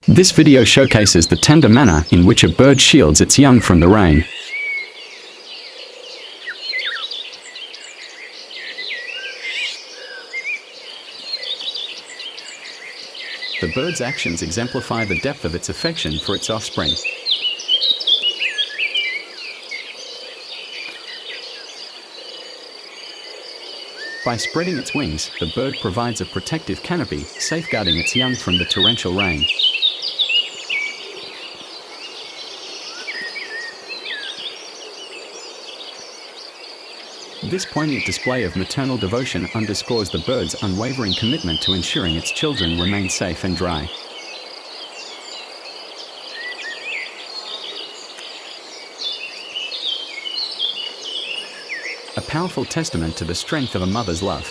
This video showcases the tender manner in which a bird shields its young from the rain. The bird's actions exemplify the depth of its affection for its offspring. By spreading its wings, the bird provides a protective canopy, safeguarding its young from the torrential rain. This poignant display of maternal devotion underscores the bird's unwavering commitment to ensuring its children remain safe and dry. A powerful testament to the strength of a mother's love.